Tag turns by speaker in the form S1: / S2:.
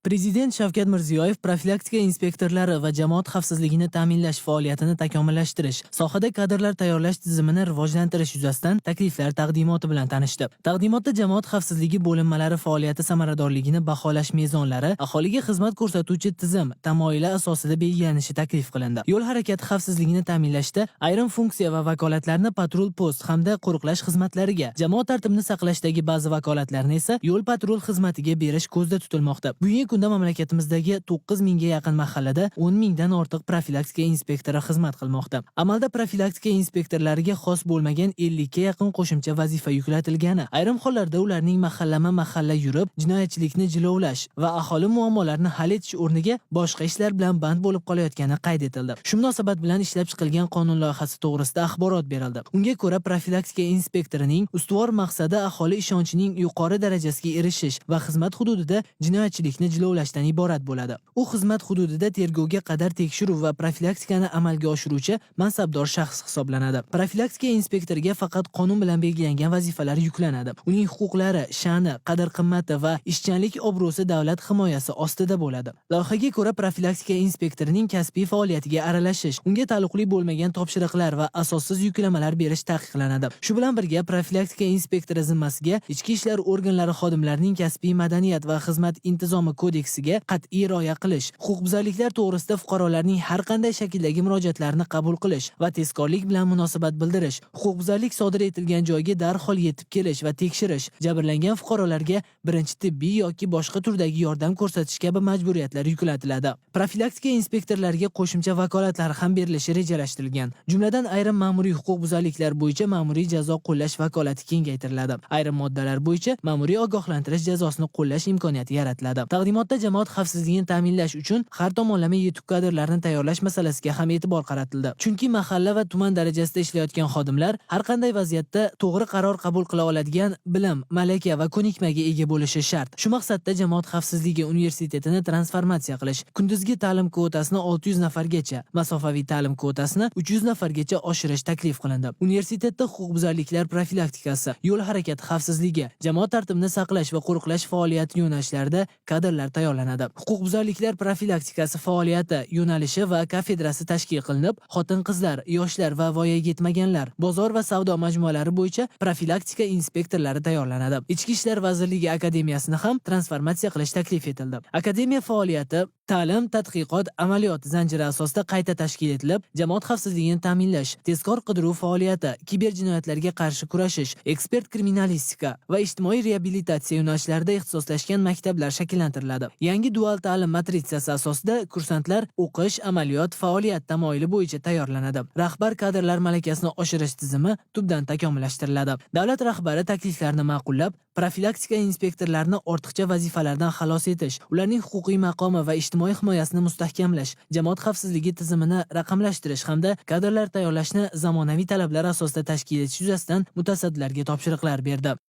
S1: Prezident Shavkat Mirziyoyev profilaktika inspektorlari va jamoat xavfsizligini ta'minlash faoliyatini takomillashtirish, sohada kadrlar tayyorlash tizimini rivojlantirish yuzasidan takliflar taqdimoti bilan tanishdi. Taqdimotda jamoat xavfsizligi bo'linmalari faoliyati samaradorligini baholash mezonlari, aholiga xizmat ko'rsatuvchi tizim tamoyili asosida belgilanishi taklif qilindi. Yo'l harakati xavfsizligini ta'minlashda ayrim funksiya va vakolatlarni patrul post hamda qo'riqlash xizmatlariga, jamoat tartibini saqlashdagi ba'zi vakolatlarni esa yo'l patrul xizmatiga berish ko'zda tutilmoqda. Bugungi kunda mamlakatimizdagi 9 mingga yaqin mahallada 10 mingdan ortiq profilaktika inspektori xizmat qilmoqda. Amalda profilaktika inspektorlariga xos bo'lmagan 50 ga yaqin qo'shimcha vazifa yuklatilgani, ayrim hollarda ularning mahalla yurib, jinoyatchilikni jilovlash va aholi muammolarini hal etish o'rniga boshqa ishlar bilan band bo'lib qolayotgani qayd etildi. Shu munosabat bilan ishlab chiqilgan qonun loyihasi to'g'risida axborot berildi. Unga ko'ra, profilaktika inspektorining ustuvor maqsadi aholi ishonchining yuqori darajasiga erishish va xizmat hududida jinoyatchilikni jilovlashdan iborat bo'ladi. U xizmat hududida tergovga qadar tekshiruv va profilaktikani amalga oshiruvchi mansabdor shaxs hisoblanadi. Profilaktika inspektoriga faqat qonun bilan belgilangan vazifalar yuklanadi. Uning huquqlari, sha'ni, qadr-qimmati va ishchanlik obro'si davlat himoyasi ostida bo'ladi. Loyihaga ko'ra, profilaktika inspektorining kasbiy faoliyatiga aralashish, unga taalluqli bo'lmagan topshiriqlar va asossiz yuklamalar berish taqiqlanadi. Shu bilan birga, profilaktika inspektori zimmasiga ichki ishlar organlari xodimlarining kasbiy madaniyat va xizmat intizomi kodeksiga qat'iy rioya qilish, huquqbuzarliklar to'g'risida fuqarolarning har qanday shakldagi murojaatlarini qabul qilish va tezkorlik bilan munosabat bildirish, huquqbuzarlik sodir etilgan joyga darhol yetib kelish va tekshirish, jabrlangan fuqarolarga birinchi tibbiy yoki boshqa turdagi yordam ko'rsatish kabi majburiyatlar yuklatiladi. Profilaktika inspektorlariga qo'shimcha vakolatlar ham berilishi rejalashtirilgan. Jumladan, ayrim ma'muriy huquqbuzarliklar bo'yicha ma'muriy jazo qo'llash vakolati kengaytiriladi. Ayrim moddalar bo'yicha ma'muriy ogohlantirish jazosini qo'llash imkoniyati yaratiladi. Taqdimotda jamoat xavfsizligini ta'minlash uchun har tomonlama yetuk kadrlarni tayyorlash masalasiga ham e'tibor qaratildi. Chunki mahalla va tuman darajasida ishlayotgan xodimlar har qanday vaziyatda to'g'ri qaror qabul qila oladigan bilim, malaka va ko'nikmaga ega bo'lishi shart. Shu maqsadda Jamoat xavfsizligi universitetini transformatsiya qilish, kunduzgi ta'lim kvotasini 600 nafargacha, masofaviy ta'lim kvotasini 300 nafargacha oshirish taklif qilindi. Universitetda huquqbuzarliklar profilaktikasi, yo'l harakati xavfsizligi, jamoat tartibini saqlash va qo'riqlash faoliyati yo'nalishlarida kadrlar tayyorlanadi. Huquqbuzarliklar profilaktikasi faoliyati yo'nalishi va kafedrasi tashkil qilinib, xotin-qizlar, yoshlar va voyaga yetmaganlar, bozor va savdo majmualari bo'yicha profilaktika inspektorlari tayyorlanadi. Ichki ishlar vazirligi akademiyasini ham transformatsiya qilish taklif etildi. Akademiya faoliyati ta'lim, tadqiqot, amaliyot zanjiri asosida qayta tashkil etilib, jamoat xavfsizligini ta'minlash, tezkor qidiruv faoliyati, kiberjinoyatlarga qarshi kurashish, ekspert kriminalistika va ijtimoiy reabilitatsiya yo'nalishlarida ixtisoslashgan maktablar shakllantiriladi. Yangi dual ta'lim matritsasi asosida kursantlar o'qish, amaliyot, faoliyat tamoyili bo'yicha tayyorlanadi. Rahbar kadrlar malakasini oshirish tizimi tubdan takomillashtiriladi. Davlat rahbari takliflarni ma'qullab, profilaktika inspektorlarini ortiqcha vazifalardan xalos etish, ularning huquqiy maqomi va ijtimoiy himoyasini mustahkamlash, jamoat xavfsizligi tizimini raqamlashtirish hamda kadrlar tayyorlashni zamonaviy talablar asosida tashkil etish yuzasidan mutasaddilarga topshiriqlar berdi.